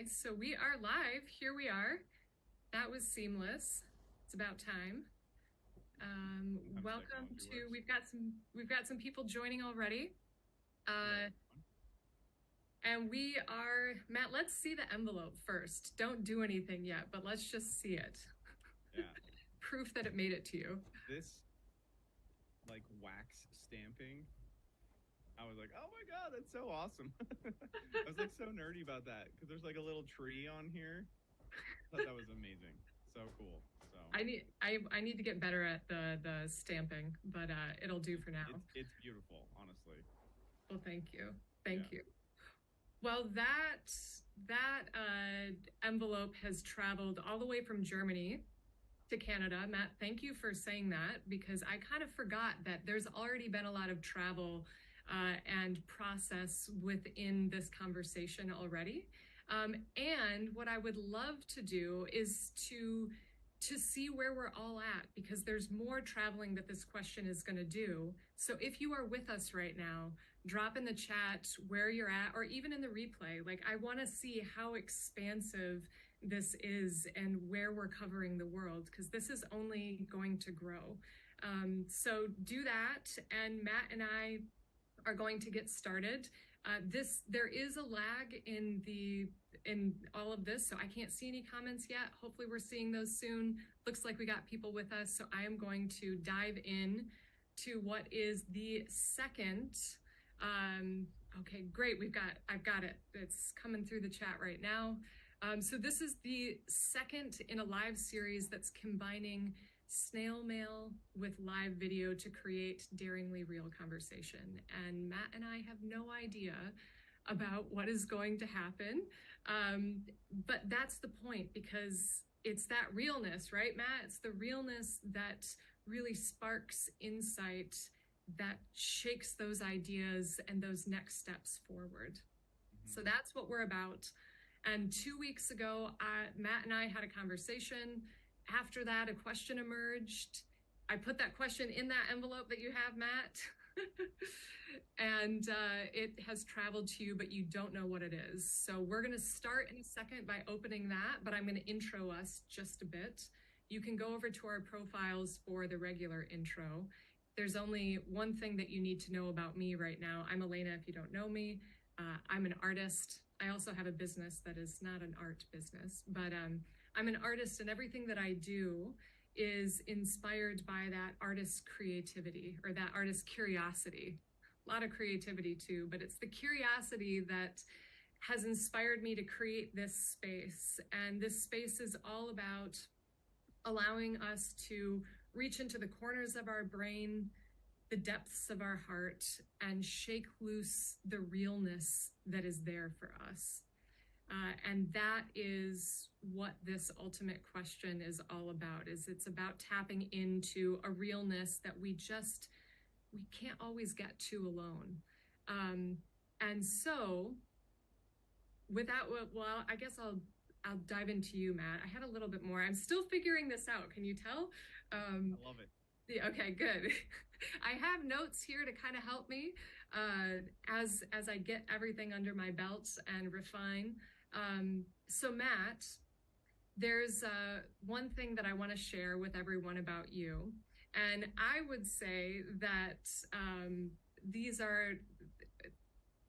right, so we are live. Here we are. That was seamless. It's about time. Welcome to. We've got some people joining already. And we are, Matt, let's see the envelope first. Don't do anything yet, but let's just see it. Yeah. Proof that it made it to you. This, like, wax stamping, I was like, oh my God, that's so awesome. I was like so nerdy about that because there's like a little tree on here. I thought that was amazing. So cool. So I need to get better at the stamping, but it'll do for now. It's beautiful, honestly. Well, thank you. Thank you. Well, that envelope has traveled all the way from Germany to Canada. Matt, thank you for saying that, because I kind of forgot that there's already been a lot of travel and process within this conversation already. And what I would love to do is to see where we're all at, because there's more traveling that this question is going to do. So if you are with us right now, drop in the chat where you're at, or even in the replay. Like, I want to see how expansive this is and where we're covering the world, because this is only going to grow. So do that, and Matt and I are going to get started. There is a lag in all of this, so I can't see any comments yet. Hopefully we're seeing those soon. Looks like we got people with us, so I am going to dive in to what is the second. Okay, great. I've got it. It's coming through the chat right now. So this is the second in a live series that's combining snail mail with live video to create daringly real conversation. And Matt and I have no idea about what is going to happen. But that's the point, because it's that realness, right, Matt? It's the realness that really sparks insight, that shakes those ideas and those next steps forward. So that's what we're about. And 2 weeks ago, Matt and I had a conversation. After that, a question emerged. I put that question in that envelope that you have, Matt. And it has traveled to you, but you don't know what it is. So we're going to start in a second by opening that, but I'm going to intro us just a bit. You can go over to our profiles for the regular intro. There's only one thing that you need to know about me right now. I'm Elayna, if you don't know me. I'm an artist. I also have a business that is not an art business, but I'm an artist, and everything that I do is inspired by that artist's creativity, or that artist's curiosity. A lot of creativity too, but it's the curiosity that has inspired me to create this space. And this space is all about allowing us to reach into the corners of our brain, the depths of our heart, and shake loose the realness that is there for us. And that is what this ultimate question is all about. It's about tapping into a realness that we can't always get to alone. And so with that, well, I guess I'll dive into you, Matt. I had a little bit more. I'm still figuring this out. Can you tell? I love it. Yeah, okay, good. I have notes here to kind of help me as I get everything under my belt and refine. So Matt, there's one thing that I want to share with everyone about you. And I would say that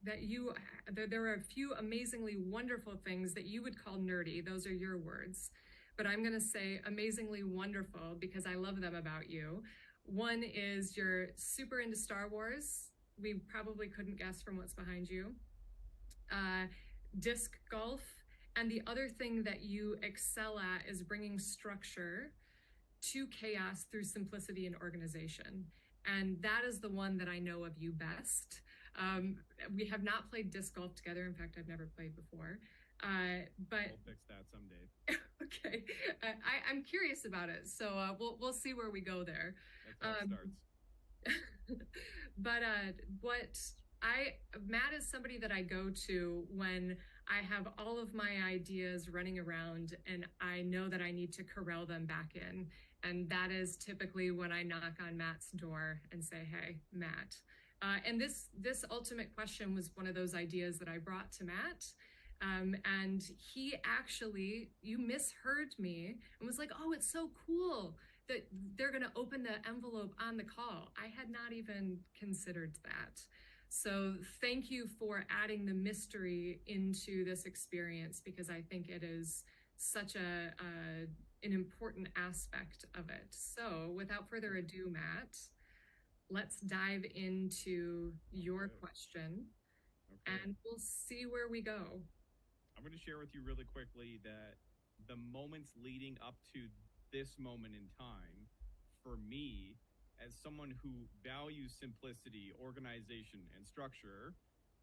there are a few amazingly wonderful things that you would call nerdy. Those are your words. But I'm going to say amazingly wonderful because I love them about you. One is you're super into Star Wars. We probably couldn't guess from what's behind you. Disc golf. And the other thing that you excel at is bringing structure to chaos through simplicity and organization. And that is the one that I know of you best. We have not played disc golf together. In fact, I've never played before. But we'll fix that someday. Okay, I'm curious about it, so we'll see where we go there. That's how it starts. But Matt is somebody that I go to when I have all of my ideas running around and I know that I need to corral them back in, and that is typically when I knock on Matt's door and say, "Hey, Matt." And this ultimate question was one of those ideas that I brought to Matt. And he actually, you misheard me and was like, oh, it's so cool that they're going to open the envelope on the call. I had not even considered that. So thank you for adding the mystery into this experience, because I think it is such an important aspect of it. So without further ado, Matt, let's dive into your question Okay. and we'll see where we go. I'm going to share with you really quickly that the moments leading up to this moment in time, for me, as someone who values simplicity, organization, and structure,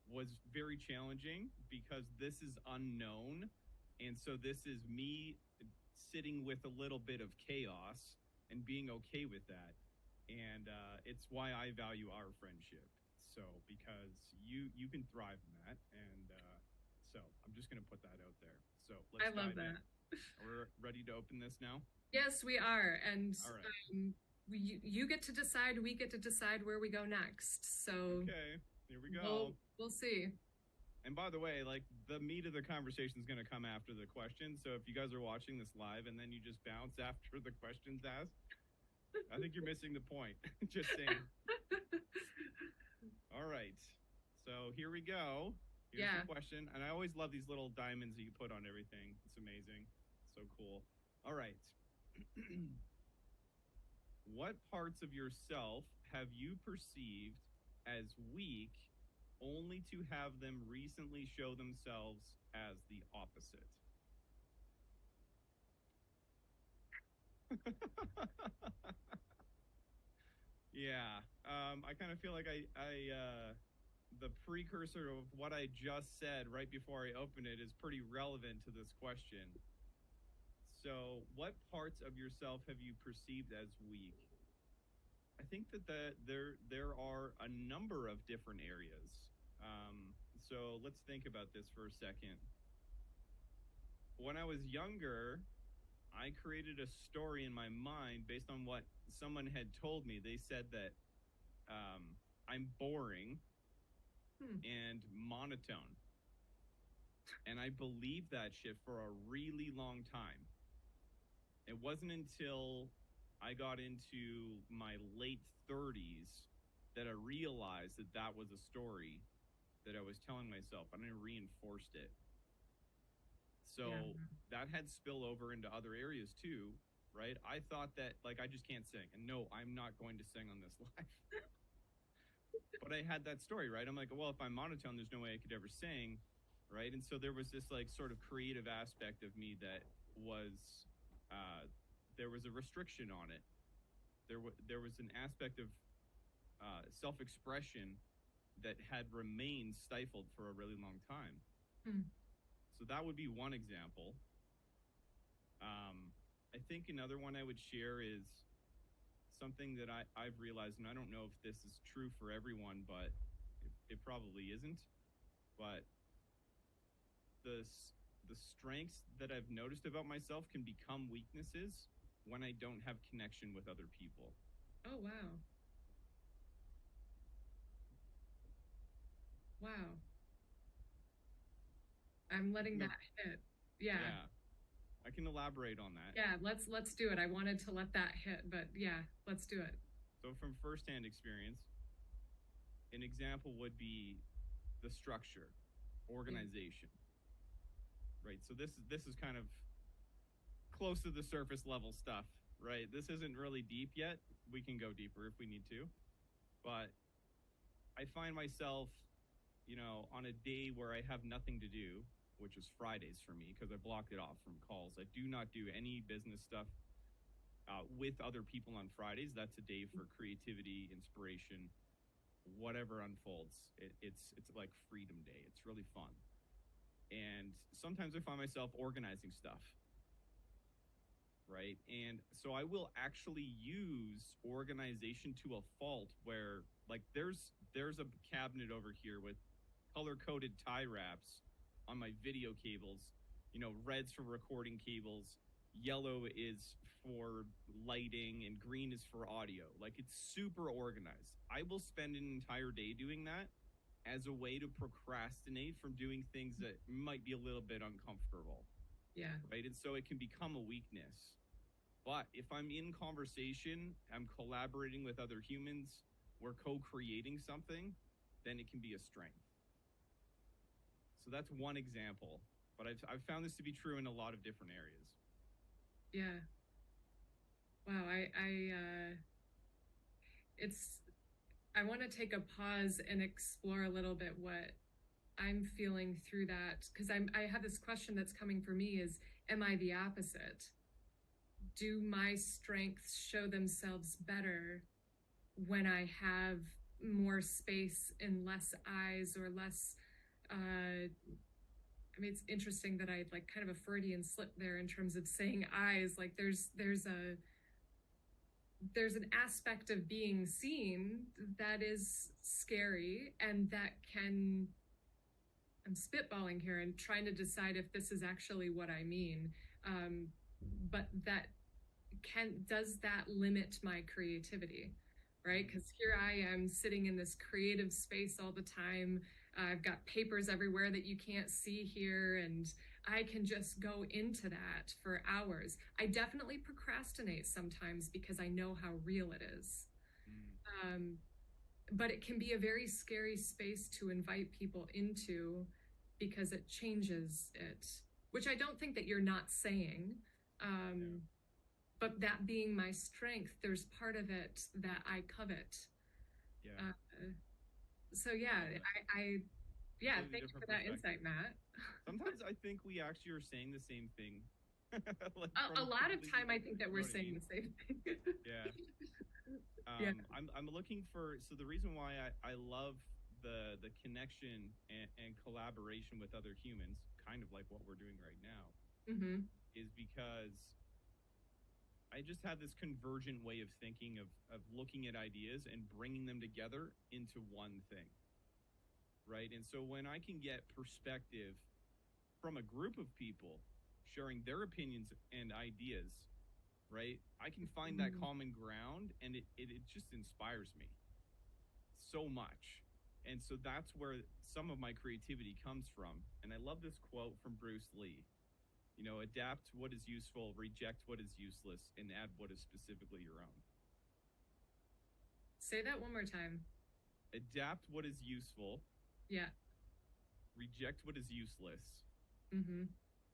was very challenging because this is unknown. And so this is me sitting with a little bit of chaos and being okay with that. And it's why I value our friendship. So because you can thrive in that, and so I'm just gonna put that out there. So let's I love dive in. that. We're ready to open this now. Yes, we are. And All right. you get to decide, we get to decide where we go next. So Okay. Here we we'll go. we'll see. And by the way, like the meat of the conversation is going to come after the question. So if you guys are watching this live and then you just bounce after the question's asked, I think you're missing the point. Just saying. All right. So here we go. Here's Yeah. the question. And I always love these little diamonds that you put on everything. It's amazing. So cool. All right. What parts of yourself have you perceived as weak only to have them recently show themselves as the opposite? Yeah. I kind of feel like the precursor of what I just said right before I open it is pretty relevant to this question. So, what parts of yourself have you perceived as weak? I think that there are a number of different areas. So let's think about this for a second. When I was younger, I created a story in my mind based on what someone had told me. They said that I'm boring and monotone. And I believed that shit for a really long time. It wasn't until I got into my late 30s that I realized that that was a story that I was telling myself, and I reinforced it. So Yeah. that had spillover into other areas too, right? I thought that, like, I just can't sing. And no, I'm not going to sing on this live. But I had that story, right? I'm like, well, if I'm monotone, there's no way I could ever sing, right? And so there was this, like, sort of creative aspect of me that was, there was a restriction on it. There was an aspect of self-expression that had remained stifled for a really long time. So that would be one example. I think another one I would share is something that I've realized, and I don't know if this is true for everyone, but it probably isn't. But the the strengths that I've noticed about myself can become weaknesses when I don't have connection with other people. Oh, wow. Wow. I'm letting that hit. Yeah. Yeah, I can elaborate on that. Yeah, let's do it. I wanted to let that hit, but yeah, let's do it. So from firsthand experience, an example would be the structure, organization. Right? So this is kind of close to the surface level stuff, right? This isn't really deep yet. We can go deeper if we need to. But I find myself, on a day where I have nothing to do, which is Fridays for me because I blocked it off from calls. I do not do any business stuff with other people on Fridays. That's a day for creativity, inspiration, whatever unfolds. It's like freedom day. It's really fun. And sometimes I find myself organizing stuff, right? And so I will actually use organization to a fault where, like, there's a cabinet over here with color-coded tie wraps on my video cables, red's for recording cables, yellow is for lighting, and green is for audio. Like, it's super organized. I will spend an entire day doing that, as a way to procrastinate from doing things that might be a little bit uncomfortable, Yeah. right? And so it can become a weakness. But if I'm in conversation, I'm collaborating with other humans, we're co-creating something, then it can be a strength. So that's one example. But I've found this to be true in a lot of different areas. Yeah. Wow. It's, I want to take a pause and explore a little bit what I'm feeling through that. Cause I have this question that's coming for me is, am I the opposite? Do my strengths show themselves better when I have more space and less eyes or less, I mean, it's interesting that I like kind of a Freudian slip there in terms of saying eyes. Like there's an aspect of being seen that is scary and that can, I'm spitballing here and trying to decide if this is actually what I mean. Um, but that does that limit my creativity? Right? Because here I am sitting in this creative space all the time. I've got papers everywhere that you can't see here, and I can just go into that for hours. I definitely procrastinate sometimes because I know how real it is. Mm. Um, but it can be a very scary space to invite people into because it changes it, which I don't think that you're not saying. Yeah. But that being my strength, there's part of it that I covet. Yeah. Uh, so yeah, I love it. yeah, Completely thank you for different that perspective. insight, Matt. Sometimes I think we actually are saying the same thing, like A from lot of completely time, I think different. that You know we're what I saying mean? the same thing. Yeah. Yeah. I'm looking for. So the reason why I love the connection and collaboration with other humans, kind of like what we're doing right now, Mm-hmm. is because I just have this convergent way of thinking of looking at ideas and bringing them together into one thing, right? And so when I can get perspective from a group of people sharing their opinions and ideas, right? I can find that Mm-hmm. common ground, and it just inspires me so much. And so that's where some of my creativity comes from. And I love this quote from Bruce Lee. You know, adapt what is useful, reject what is useless, and add what is specifically your own. Say that one more time. Adapt what is useful, Yeah. reject what is useless, Mm-hmm.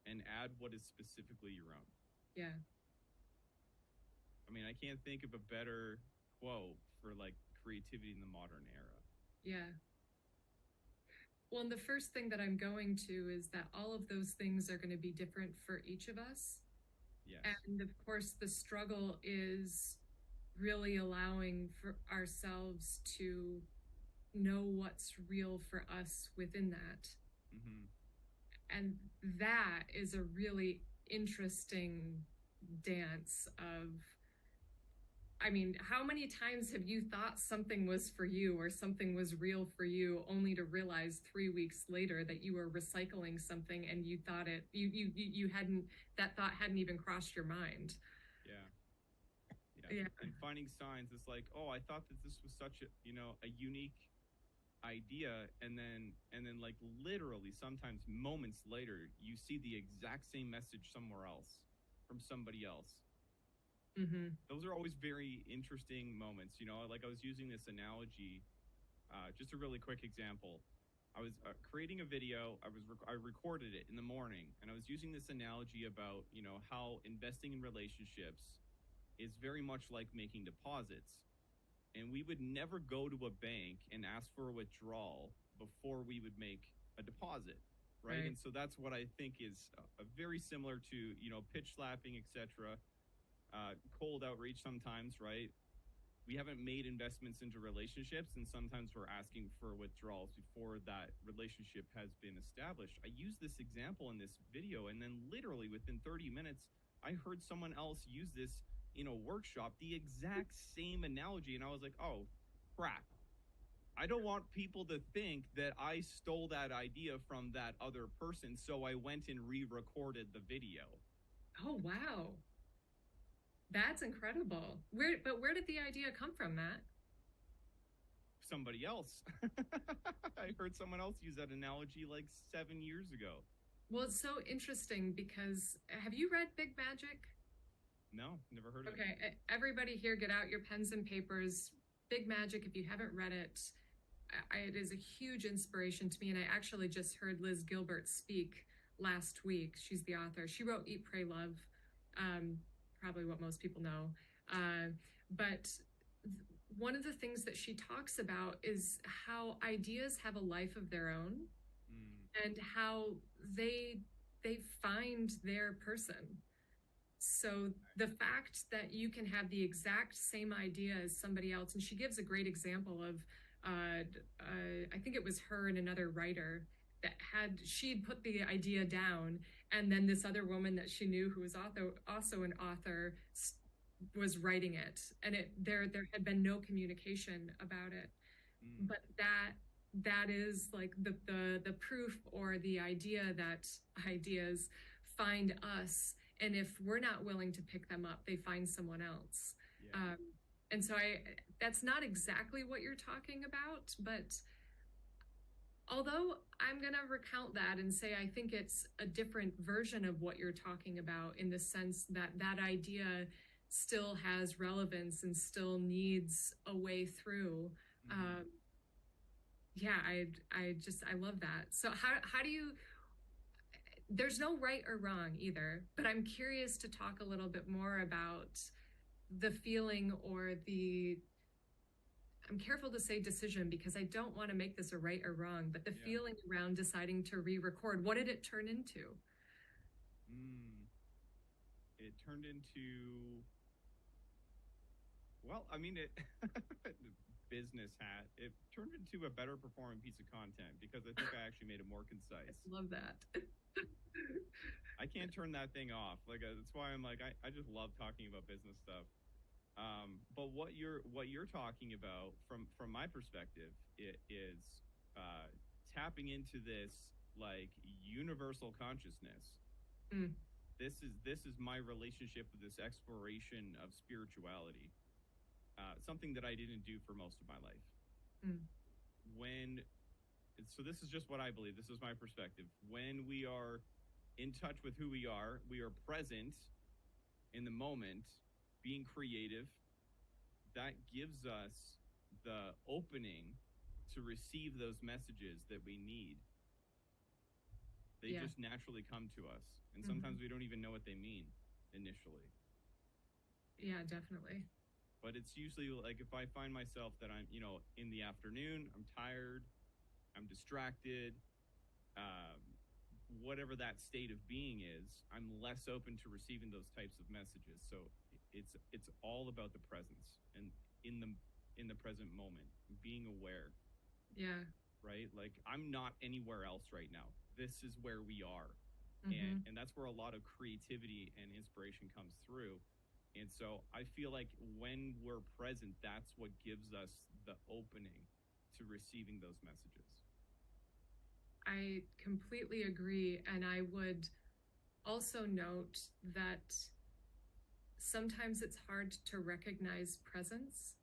and add what is specifically your own. Yeah. I mean, I can't think of a better quote for like creativity in the modern era. Yeah. Well, and the first thing that I'm going to is that all of those things are going to be different for each of us. Yes. And of course, the struggle is really allowing for ourselves to know what's real for us within that. Mm-hmm. And that is a really interesting dance of, I mean, how many times have you thought something was for you or something was real for you only to realize 3 weeks later that you were recycling something and you thought you hadn't, that thought hadn't even crossed your mind. Yeah. Yeah. Yeah. And finding signs is like, oh, I thought that this was such a unique idea, and then like literally sometimes moments later you see the exact same message somewhere else from somebody else. Mm-hmm. Those are always very interesting moments. Like I was using this analogy, just a really quick example. I was creating a video. I recorded it in the morning, and I was using this analogy about how investing in relationships is very much like making deposits, and we would never go to a bank and ask for a withdrawal before we would make a deposit, right? Right. And so that's what I think is very similar to pitch slapping, etc. Cold outreach sometimes, right? We haven't made investments into relationships, and sometimes we're asking for withdrawals before that relationship has been established. I used this example in this video, and then literally within 30 minutes I heard someone else use this in a workshop, the exact same analogy, and I was like, oh crap, I don't want people to think that I stole that idea from that other person, so I went and re-recorded the video. Oh, wow. That's incredible. Where did the idea come from, Matt? somebody else. I heard someone else use that analogy like 7 years ago. Well, it's so interesting because have you read Big Magic? No, never heard of it. Okay, everybody here, get out your pens and papers. Big Magic, if you haven't read it, it is a huge inspiration to me. And I actually just heard Liz Gilbert speak last week. She's the author. She wrote Eat, Pray, Love, probably what most people know. But one of the things that she talks about is how ideas have a life of their own and how they find their person. So the fact that you can have the exact same idea as somebody else, and she gives a great example of, I think it was her and another writer that she'd put the idea down, and then this other woman that she knew who was also an author was writing it, and there had been no communication about it. But that is like the proof or the idea that ideas find us. And if we're not willing to pick them up, they find someone else. Yeah. And so that's not exactly what you're talking about, but although I'm going to recount that and say I think it's a different version of what you're talking about in the sense that that idea still has relevance and still needs a way through. Yeah, I love that. So how do you, there's no right or wrong either, but I'm curious to talk a little bit more about the feeling or I'm careful to say decision because I don't want to make this a right or wrong, but the feeling around deciding to re-record, what did it turn into? It turned into, well, I mean, business hat. It turned into a better performing piece of content because I think I actually made it more concise. I love that. I can't turn that thing off. Like that's why I'm like I just love talking about business stuff. But what you're talking about from my perspective is tapping into this like universal consciousness. This is my relationship with this exploration of spirituality. Something that I didn't do for most of my life. So this is just what I believe. This is my perspective. When we are in touch with who we are present in the moment, being creative, that gives us the opening to receive those messages that we need. They just naturally come to us. And sometimes we don't even know what they mean initially. Yeah, definitely. But it's usually like if I find myself that I'm, in the afternoon, I'm tired, I'm distracted, whatever that state of being is, I'm less open to receiving those types of messages. So it's all about the presence and in the present moment, being aware. Yeah. Right? Like I'm not anywhere else right now. This is where we are. And that's where a lot of creativity and inspiration comes through. And so I feel like when we're present, that's what gives us the opening to receiving those messages. I completely agree. And I would also note that sometimes it's hard to recognize presence.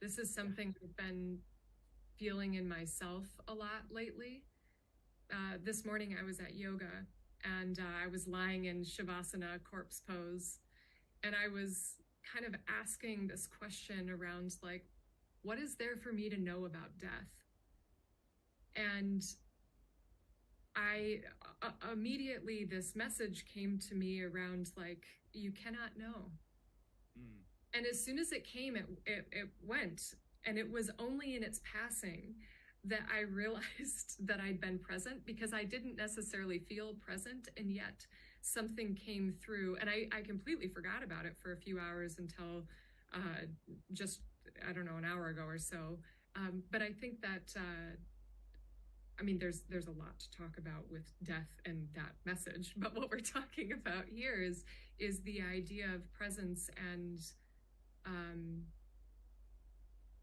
This is something I've been feeling in myself a lot lately. This morning I was at yoga and I was lying in Shavasana, corpse pose. And I was kind of asking this question around like, what is there for me to know about death? And I immediately, this message came to me around like, you cannot know. And as soon as it came, it went. And it was only in its passing that I realized that I'd been present because I didn't necessarily feel present. And yet something came through and I completely forgot about it for a few hours until just, I don't know, an hour ago or so. But I think that, I mean, there's a lot to talk about with death and that message, but what we're talking about here is the idea of presence and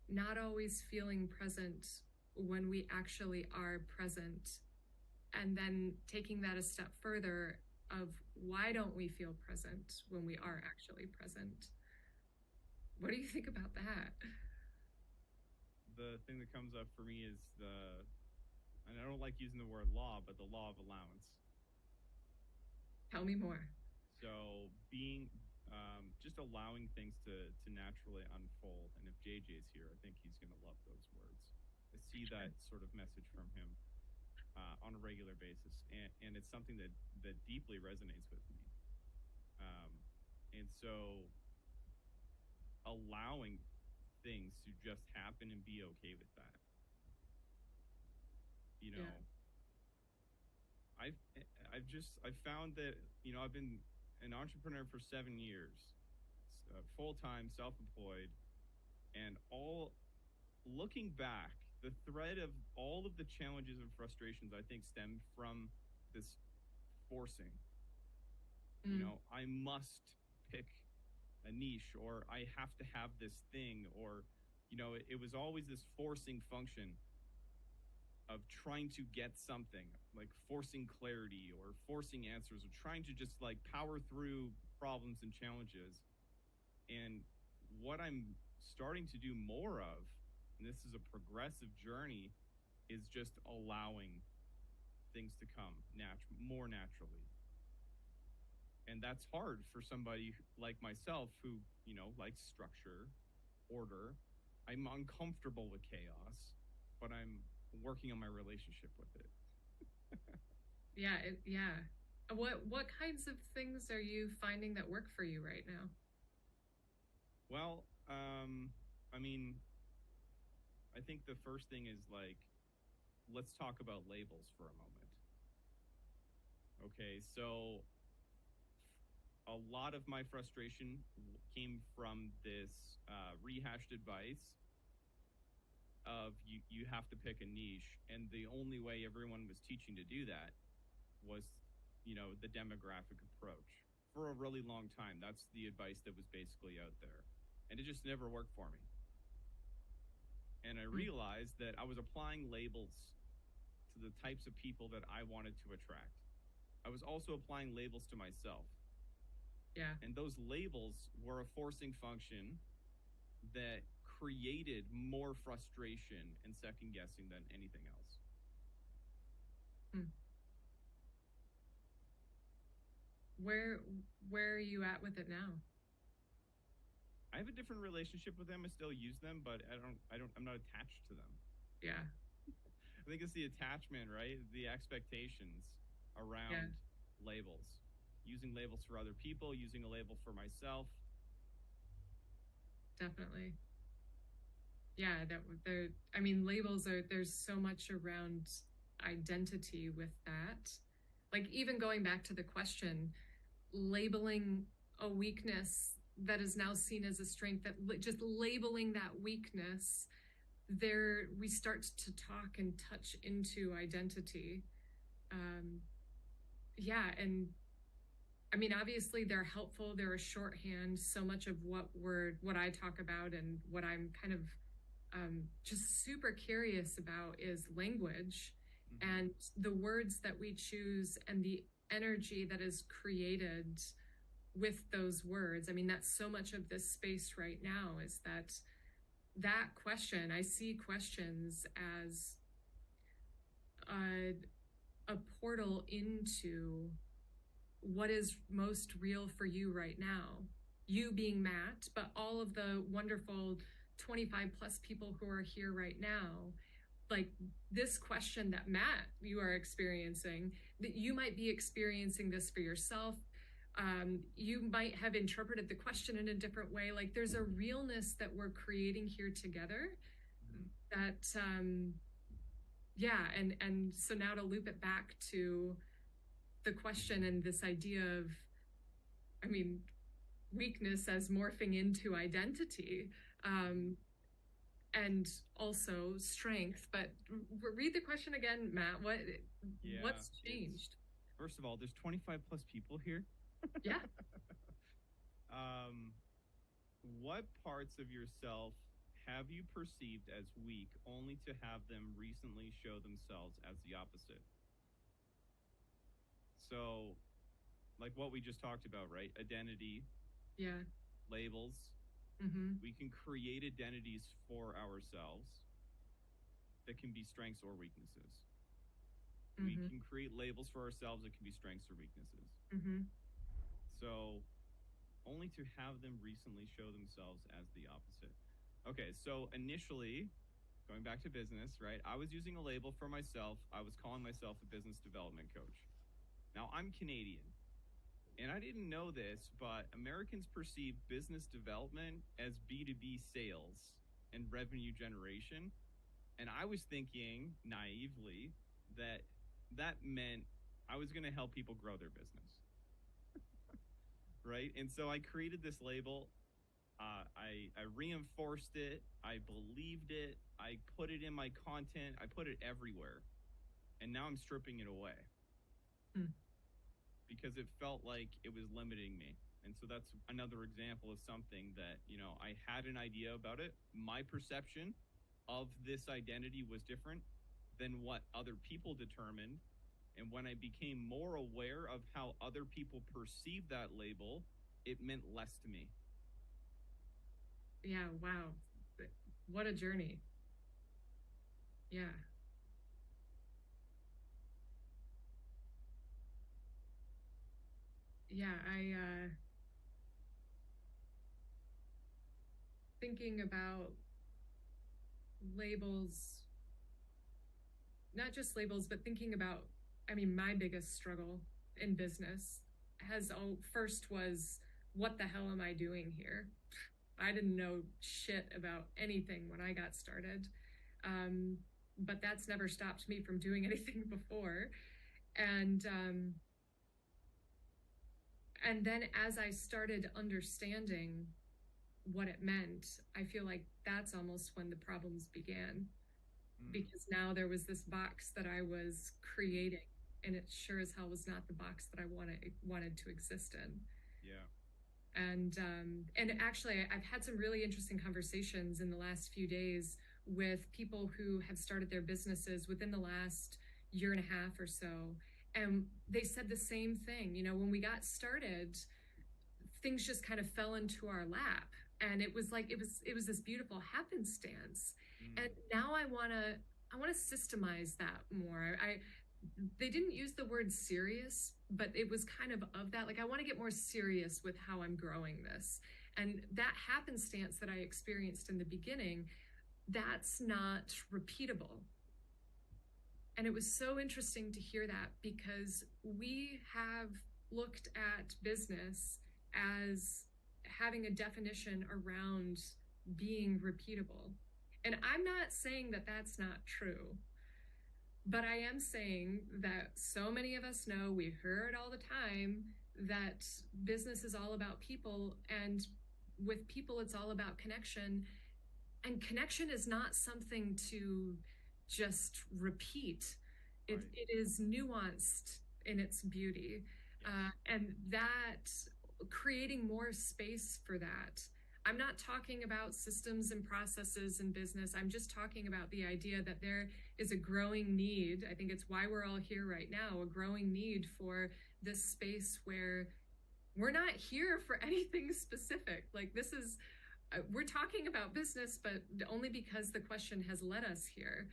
not always feeling present when we actually are present, and then taking that a step further of why don't we feel present when we are actually present? What do you think about that? the thing that comes up for me is and I don't like using the word law, but the law of allowance. Tell me more. So being just allowing things to naturally unfold. And if JJ is here, I think he's going to love those words. I see that sort of message from him on a regular basis, and it's something that deeply resonates with me. Um, and so allowing things to just happen and be okay with that. You know, Yeah. I've I've found that I've been an entrepreneur for 7 years, full time, self employed, and all looking back, the thread of all of the challenges and frustrations I think stemmed from this forcing. Mm. I must pick a niche, or I have to have this thing, or it was always this forcing function of trying to get something, like forcing clarity or forcing answers, or trying to just like power through problems and challenges. And what I'm starting to do more of, and this is a progressive journey, is just allowing things to come more naturally. And that's hard for somebody like myself who, likes structure, order. I'm uncomfortable with chaos, but I'm working on my relationship with it. Yeah. Yeah. What kinds of things are you finding that work for you right now? Well, I mean, I think the first thing is like, let's talk about labels for a moment. Okay, so a lot of my frustration came from this rehashed advice of you have to pick a niche, and the only way everyone was teaching to do that was the demographic approach. For a really long time, that's the advice that was basically out there, and it just never worked for me. And I Mm. realized that I was applying labels to the types of people that I wanted to attract. I was also applying labels to myself, Yeah. and those labels were a forcing function that created more frustration and second guessing than anything else. Mm. Where where are you at with it now? I have a different relationship with them. I still use them, but I'm not attached to them. Yeah. I think it's the attachment, right? The expectations Yeah. around labels. Using labels for other people, using a label for myself. Definitely. Yeah, there, I mean, labels are, there's so much around identity with that. Like, even going back to the question, labeling a weakness that is now seen as a strength, that just labeling that weakness, there we start to talk and touch into identity. um yeah, and I mean, obviously they're helpful, they're a shorthand. So much of what I talk about and what I'm kind of just super curious about is language, Mm-hmm. and the words that we choose and the energy that is created with those words. I mean, that's so much of this space right now, is that question. I see questions as a, a portal into what is most real for you right now. You being Matt, but all of the wonderful 25 plus people who are here right now. Like, this question that Matt, you are experiencing, that you might be experiencing this for yourself. You might have interpreted the question in a different way. Like, there's a realness that we're creating here together. Mm-hmm. That yeah, and so now to loop it back to the question and this idea of, I mean, weakness as morphing into identity, and also strength. But read the question again, Matt. Yeah, What's it's changed? first of all, there's 25 plus people here. Yeah. um, what parts of yourself have you perceived as weak only to have them recently show themselves as the opposite? So, like what we just talked about, right? Identity, Yeah. labels. Mm-hmm. We can create identities for ourselves. that can be strengths or weaknesses. We Mm-hmm. can create labels for ourselves that can be strengths or weaknesses. Mm-hmm. So only to have them recently show themselves as the opposite. Okay, so initially, going back to business, right? I was using a label for myself. I was calling myself a business development coach. Now I'm Canadian. And I didn't know this, but Americans perceive business development as B2B sales and revenue generation. And I was thinking naively that that meant I was going to help people grow their business, right? And so I created this label. I reinforced it. I believed it. I put it in my content. I put it everywhere. And now I'm stripping it away because it felt like it was limiting me. And so that's another example of something that, I had an idea about it. My perception of this identity was different than what other people determined. And when I became more aware of how other people perceive that label, it meant less to me. Yeah, wow. What a journey. Yeah. Yeah, thinking about labels, not just labels, but thinking about, my biggest struggle in business first was, what the hell am I doing here? I didn't know shit about anything when I got started. Um, but that's never stopped me from doing anything before. And and then as I started understanding what it meant, I feel like that's almost when the problems began, because now there was this box that I was creating, and it sure as hell was not the box that I wanted to exist in. Yeah. And actually, I've had some really interesting conversations in the last few days with people who have started their businesses within the last year and a half or so, and they said the same thing. When we got started, things just kind of fell into our lap, and it was like it was this beautiful happenstance. And now I want to systemize that more. They didn't use the word serious, but it was kind of that. Like, I want to get more serious with how I'm growing this. And that happenstance that I experienced in the beginning, that's not repeatable. And it was so interesting to hear that, because we have looked at business as having a definition around being repeatable. And I'm not saying that that's not true, but I am saying that so many of us know, we hear it all the time, that business is all about people, and with people, it's all about connection. And connection is not something to just repeat. It, Right. it is nuanced in its beauty. Yes. And that, creating more space for that. I'm not talking about systems and processes in business. I'm just talking about the idea that there is a growing need. I think it's why we're all here right now, a growing need for this space where we're not here for anything specific. Like, this is, we're talking about business, but only because the question has led us here.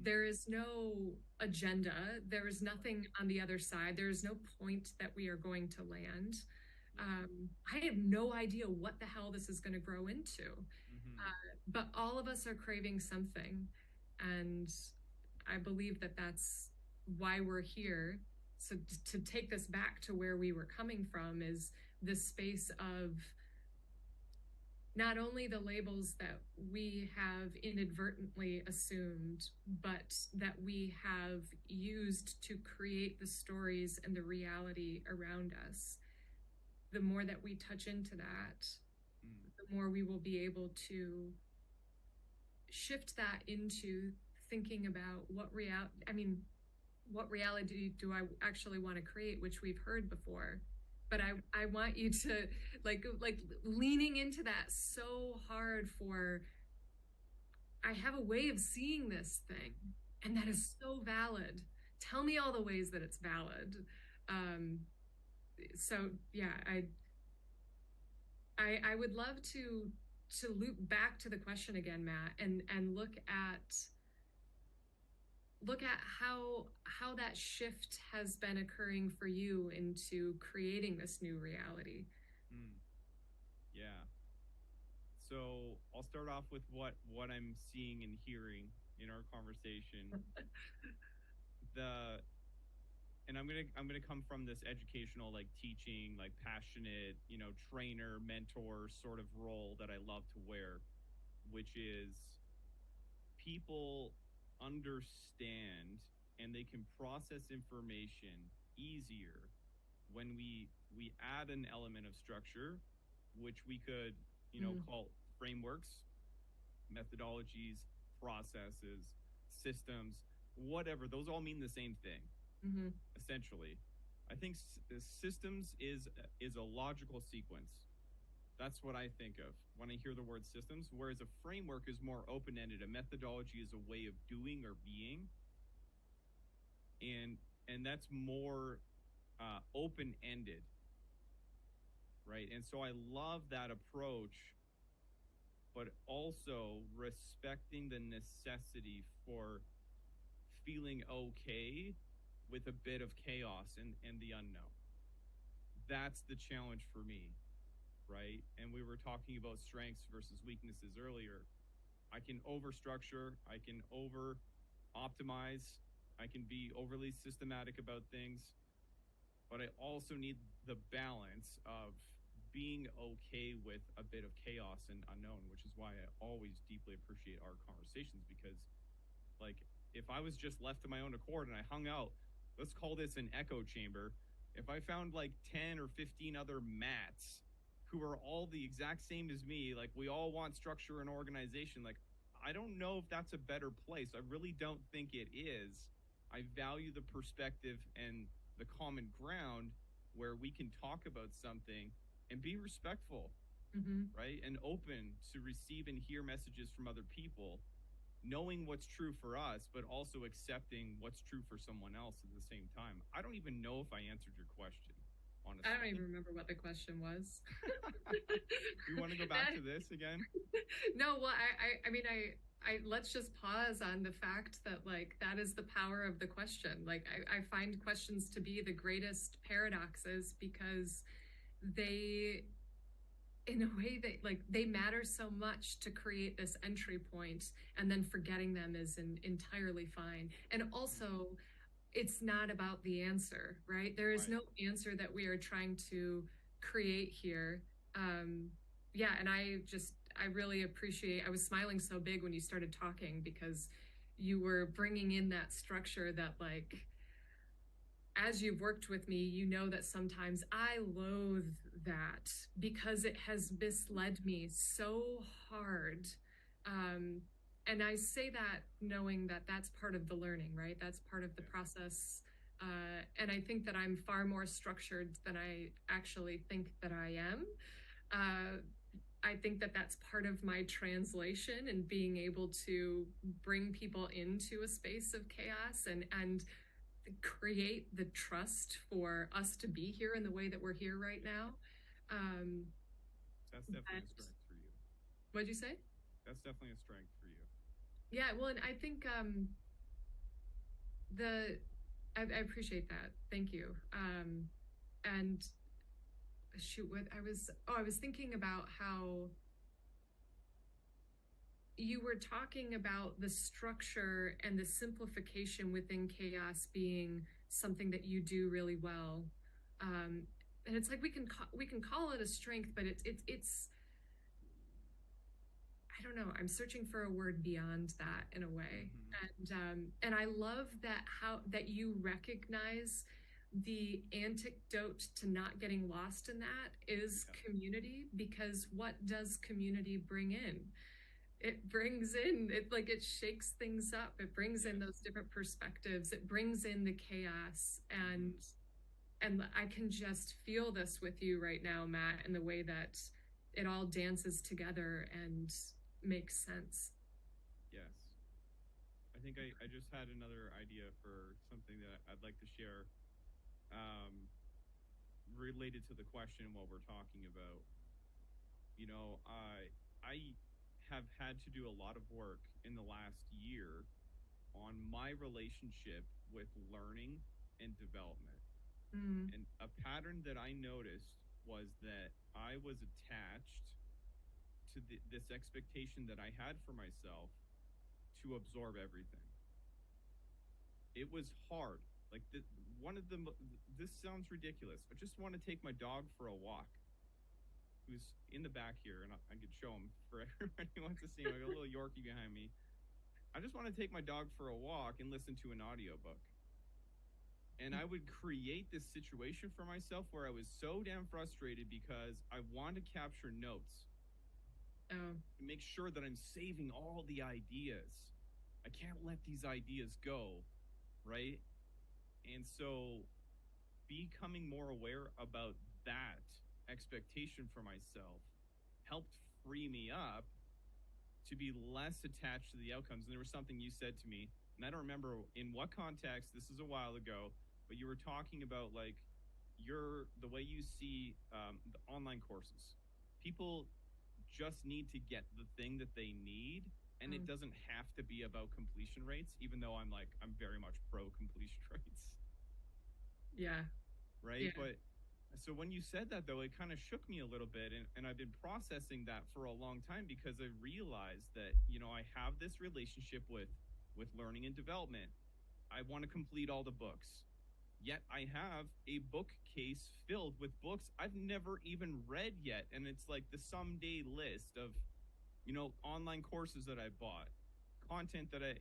There is no agenda. There is nothing on the other side. There is no point that we are going to land. I have no idea what the hell this is going to grow into. But all of us are craving something. And I believe that that's why we're here. So to take this back to where we were coming from, is this space of not only the labels that we have inadvertently assumed, but that we have used to create the stories and the reality around us. The more that we touch into that, the more we will be able to shift that into thinking about what reality do I actually want to create, which we've heard before. But I want you to like leaning into that so hard for, I have a way of seeing this thing, and that is so valid. Tell me all the ways that it's valid. So yeah, I would love to loop back to the question again, Matt, and look at look at how that shift has been occurring for you into creating this new reality. Mm, yeah. So I'll start off with what I'm seeing and hearing in our conversation. The and I'm gonna come from this educational, like teaching, like passionate, trainer, mentor sort of role that I love to wear, which is people understand and they can process information easier when we add an element of structure, which we could Mm, call frameworks, methodologies, processes, systems, whatever. Those all mean the same thing, mm-hmm, essentially. I think systems is a logical sequence. That's what I think of when I hear the word systems. Whereas a framework is more open ended. A methodology is a way of doing or being, and that's more open ended, right? And so I love that approach, but also respecting the necessity for feeling okay with a bit of chaos and the unknown. That's the challenge for me, right? And we were talking about strengths versus weaknesses earlier. I can over structure, I can over optimize, I can be overly systematic about things, but I also need the balance of being okay with a bit of chaos and unknown, which is why I always deeply appreciate our conversations because, like, if I was just left to my own accord and I hung out, let's call this an echo chamber. If I found like 10 or 15 other Matts who are all the exact same as me, like we all want structure and organization, like I don't know if that's a better place. I really don't think it is. I value the perspective and the common ground where we can talk about something and be respectful, mm-hmm. right? And open to receive and hear messages from other people, knowing what's true for us, but also accepting what's true for someone else at the same time. I don't even know if I answered your question, I don't even honestly. remember what the question was. We want to go back to this again? No, well, I mean, let's just pause on the fact that like that is the power of the question. Like, I find questions to be the greatest paradoxes because they, in a way, that like they matter so much to create this entry point, and then forgetting them is entirely fine. And also, it's not about the answer, right? There is Right. no answer that we are trying to create here. Um, yeah, and I really appreciate, I was smiling so big when you started talking because you were bringing in that structure that, like, as you've worked with me, you know that sometimes I loathe that because it has misled me so hard. Um, and I say that knowing that that's part of the learning, right? That's part of the Yeah. process. And I think that I'm far more structured than I actually think that I am. Uh, I think that that's part of my translation and being able to bring people into a space of chaos and create the trust for us to be here in the way that we're here right now. Um, That's but, definitely a strength for you. what'd you say? That's definitely a strength for you. Yeah, well, and I think the I appreciate that. Thank you. And shoot, what I was thinking about how you were talking about the structure and the simplification within chaos being something that you do really well. Um, and it's like we can call it a strength, but it's I don't know. I'm searching for a word beyond that in a way, Mm-hmm. and I love that how that you recognize the antidote to not getting lost in that is Yeah. community, because what does community bring in? It brings in it, like it shakes things up, it brings in Yes. those different perspectives, it brings in the chaos, Mm-hmm. and I can just feel this with you right now, Matt, in the way that it all dances together and makes sense. Yes. I think I just had another idea for something that I'd like to share, um, related to the question what we're talking about. I have had to do a lot of work in the last year on my relationship with learning and development. Mm. And a pattern that I noticed was that I was attached to this expectation that I had for myself to absorb everything. It was hard. Like one of the this sounds ridiculous. I just want to take my dog for a walk. Who's in the back here, and I could show him for everybody who wants to see him. I got a little Yorkie behind me. I just want to take my dog for a walk and listen to an audiobook. And I would create this situation for myself where I was so damn frustrated because I wanted to capture notes. Oh. Make sure that I'm saving all the ideas. I can't let these ideas go, right? And so becoming more aware about that expectation for myself helped free me up to be less attached to the outcomes. And there was something you said to me, and I don't remember in what context, this is a while ago, but you were talking about like the way you see the online courses. People just need to get the thing that they need, and it doesn't have to be about completion rates, even though I'm very much pro completion rates. Yeah. Right. Yeah. But so when you said that, though, it kind of shook me a little bit, and I've been processing that for a long time because I realized that, I have this relationship with learning and development. I want to complete all the books. Yet I have a bookcase filled with books I've never even read yet. And it's like the someday list of, online courses that I bought, content that I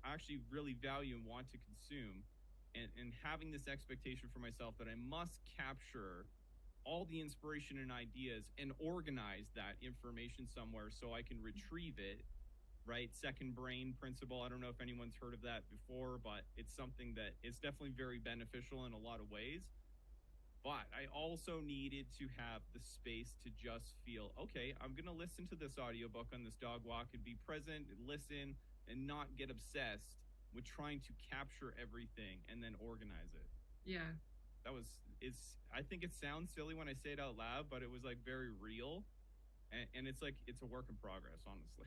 actually really value and want to consume. And having this expectation for myself that I must capture all the inspiration and ideas and organize that information somewhere so I can retrieve it, right? Second brain principle. I don't know if anyone's heard of that before, but it's something that is definitely very beneficial in a lot of ways. But I also needed to have the space to just feel, okay, I'm going to listen to this audiobook on this dog walk and be present and listen and not get obsessed with trying to capture everything and then organize it. Yeah. I think it sounds silly when I say it out loud, but it was like very real. And it's like, it's a work in progress, honestly.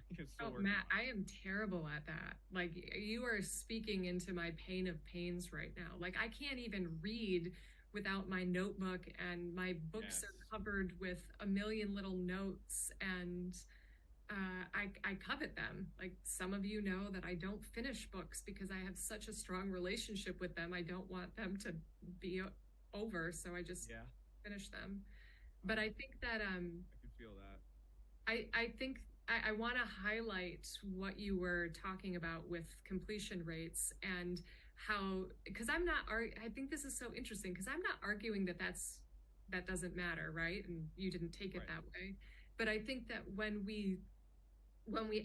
Matt, I am terrible at that. Like, you are speaking into my pain of pains right now. Like, I can't even read without my notebook, and my books are covered with a million little notes, and I covet them. Like, some of you know that I don't finish books because I have such a strong relationship with them. I don't want them to be over, so I just finish them. But I think that I can feel that. I think I want to highlight what you were talking about with completion rates and how, because I think this is so interesting because I'm not arguing that doesn't matter, right? And you didn't take it that way. But I think that when we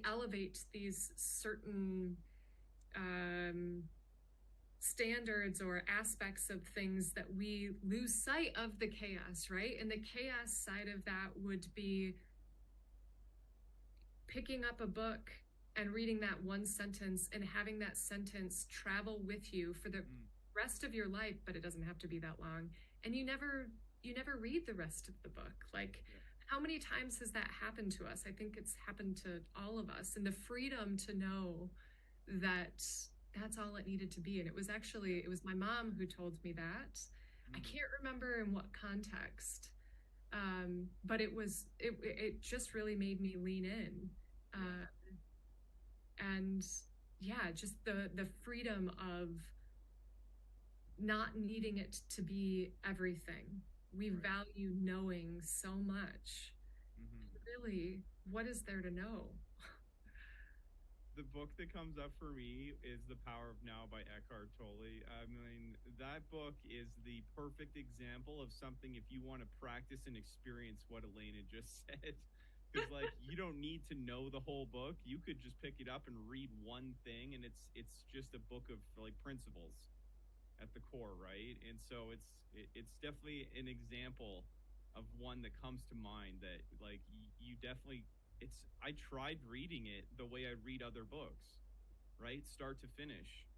elevate these certain standards or aspects of things, that we lose sight of the chaos, right? And the chaos side of that would be picking up a book and reading that one sentence and having that sentence travel with you for the rest of your life, but it doesn't have to be that long. And you never read the rest of the book. Like, how many times has that happened to us? I think it's happened to all of us. And the freedom to know that that's all it needed to be. And it was my mom who told me that. I can't remember in what context. But it just really made me lean in. And just the freedom of not needing it to be everything. We value knowing so much. Really, what is there to know? The book that comes up for me is The Power of Now by Eckhart Tolle. I mean, that book is the perfect example of something if you want to practice and experience what Elayna just said. Because, like, you don't need to know the whole book. You could just pick it up and read one thing, and it's just a book of, like, principles at the core, right? And so it's definitely an example of one that comes to mind that, like, you definitely... I tried reading it the way I read other books, right? Start to finish.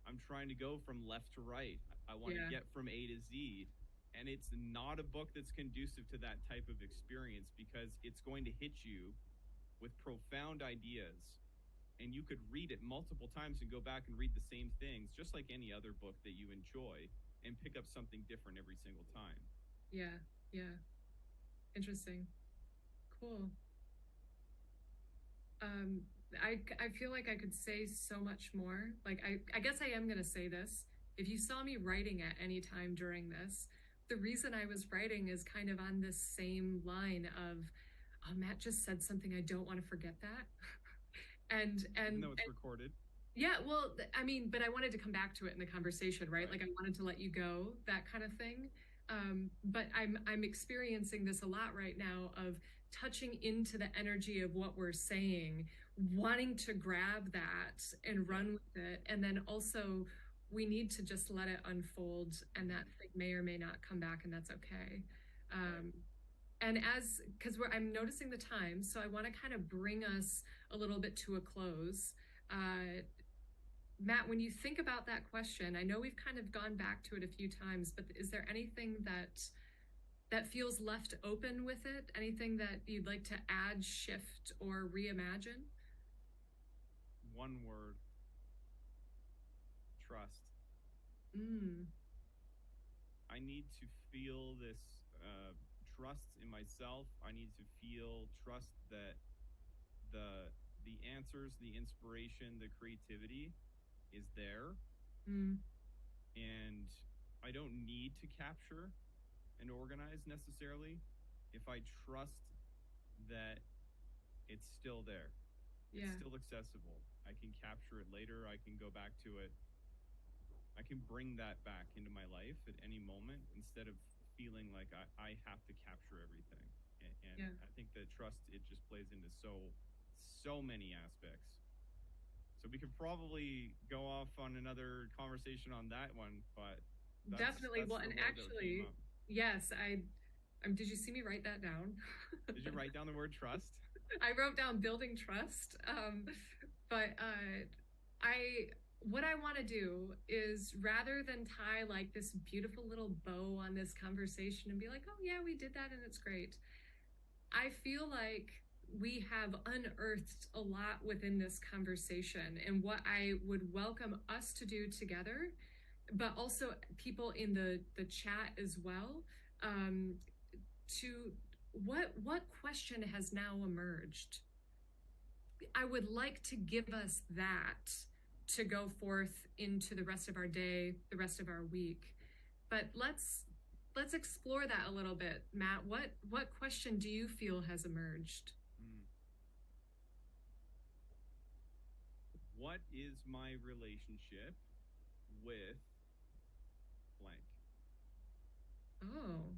I'm trying to go from left to right. I want to get from A to Z. And it's not a book that's conducive to that type of experience because it's going to hit you with profound ideas and you could read it multiple times and go back and read the same things, just like any other book that you enjoy, and pick up something different every single time. Yeah. Yeah. Interesting. Cool. Um, I feel like I could say so much more. Like I guess I am gonna say this. If you saw me writing at any time during this, the reason I was writing is kind of on this same line of, oh, Matt just said something, I don't want to forget that. Even though it's recorded. Yeah, well, I mean, but I wanted to come back to it in the conversation, right? Right. Like I wanted to let you go, that kind of thing. But I'm experiencing this a lot right now of touching into the energy of what we're saying, wanting to grab that and run with it, and then also we need to just let it unfold, and that thing may or may not come back, and that's okay. Um, and as because I'm noticing the time, so I want to kind of bring us a little bit to a close. Matt, when you think about that question, I know we've kind of gone back to it a few times, but is there anything that feels left open with it? Anything that you'd like to add, shift, or reimagine? One word: trust. Mm. I need to feel this trust in myself. I need to feel trust that the answers, the inspiration, the creativity is there. Mm. And I don't need to capture and organize necessarily if I trust that it's still there. Yeah. It's still accessible. I can capture it later. I can go back to it. I can bring that back into my life at any moment instead of feeling like I have to capture everything. And Yeah. I think that trust, it just plays into so many aspects. So we could probably go off on another conversation on that one, but Definitely. that's Well, the and word that came actually, up. yes, did you see me write that down? Did you write down the word trust? I wrote down building trust. But I what I want to do is rather than tie like this beautiful little bow on this conversation and be like, oh yeah, we did that and it's great. I feel like we have unearthed a lot within this conversation, and what I would welcome us to do together, but also people in the chat as well, um, to what question has now emerged. I would like to give us that to go forth into the rest of our day, the rest of our week. But let's explore that a little bit, Matt. What question do you feel has emerged? What is my relationship with blank? Oh.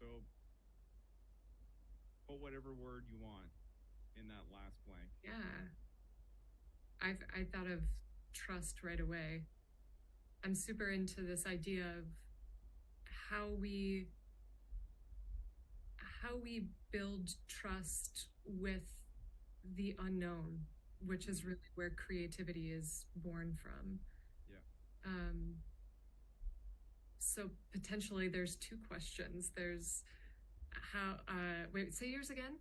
So put whatever word you want in that last blank. Yeah. I thought of trust right away. I'm super into this idea of how we build trust with the unknown, which is really where creativity is born from. Yeah. So potentially there's two questions. There's how wait, say yours again.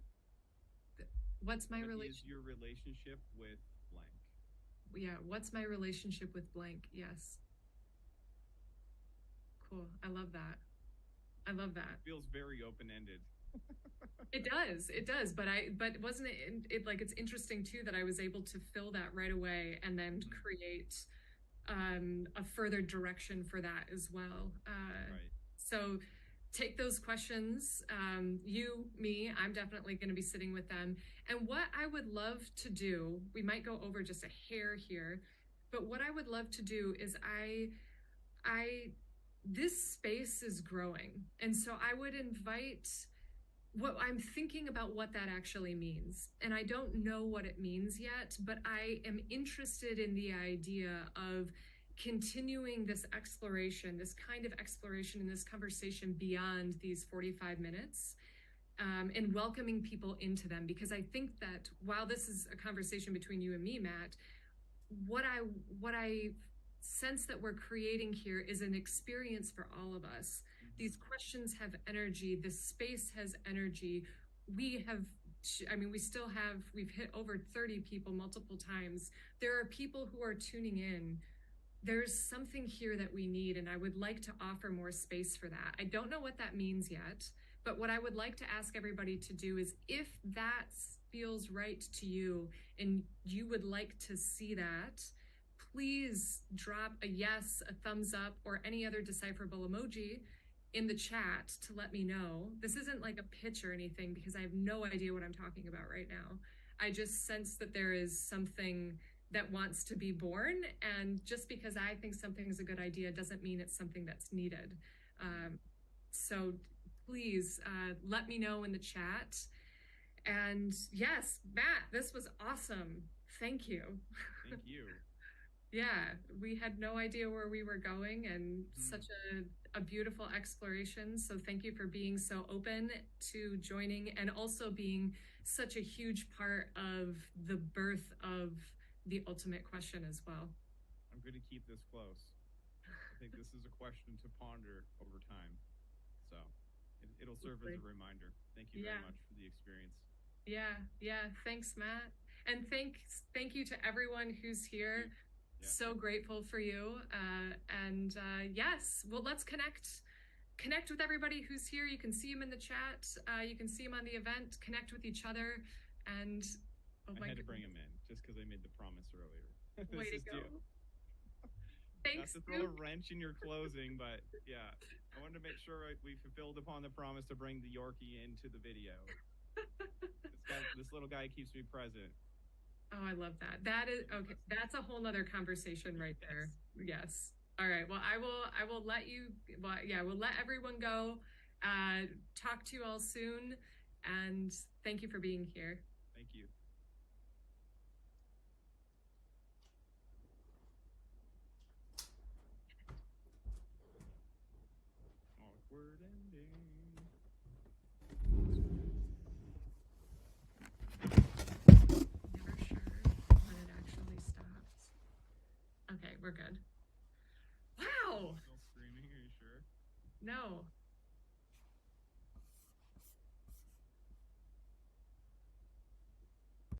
What's my relationship? What is your relationship with blank? Yeah, what's my relationship with blank? Yes. Cool. I love that. I love that. It feels very open-ended. It does, but wasn't it like, it's interesting too that I was able to fill that right away and then create a further direction for that as well. Right. So take those questions, you, me, I'm definitely going to be sitting with them. And what I would love to do, we might go over just a hair here, but what I would love to do is this space is growing. And so I would invite, what I'm thinking about what that actually means. And I don't know what it means yet, but I am interested in the idea of continuing this exploration, this kind of exploration in this conversation beyond these 45 minutes, and welcoming people into them. Because I think that while this is a conversation between you and me, Matt, what I sense that we're creating here is an experience for all of us. These questions have energy. This space has energy. We have I mean, we've hit over 30 people multiple times. There are people who are tuning in. There's something here that we need, and I would like to offer more space for that. I don't know what that means yet, but what I would like to ask everybody to do is, if that feels right to you and you would like to see that, please drop a yes, a thumbs up, or any other decipherable emoji in the chat to let me know. This isn't like a pitch or anything, because I have no idea what I'm talking about right now. I just sense that there is something that wants to be born, and just because I think something is a good idea doesn't mean it's something that's needed. So please let me know in the chat. And yes, Matt, this was awesome. Thank you. Thank you. Yeah, we had no idea where we were going, and such a beautiful exploration. So thank you for being so open to joining, and also being such a huge part of the birth of the ultimate question as well. I'm going to keep this close. I think this is a question to ponder over time. So it'll serve as a reminder. Thank you very much for the experience. Yeah. Thanks, Matt. And thank you to everyone who's here. Yeah. So grateful for you. Yes, well, let's connect with everybody who's here. You can see them in the chat. You can see them on the event. Connect with each other. And I had to bring him in just because I made the promise earlier. Way to go. Thanks. Not to throw a wrench in your closing, but yeah, I wanted to make sure we fulfilled upon the promise to bring the Yorkie into the video. This little guy keeps me present. Oh, I love that. That is okay. That's a whole nother conversation right there. Yes. All right. Well, I will let you. Well, yeah, we'll let everyone go. Talk to you all soon, and thank you for being here. Thank you. Awkward ending. Never sure when it actually stops. Okay, we're good. Wow. Still screaming? Are you sure? No.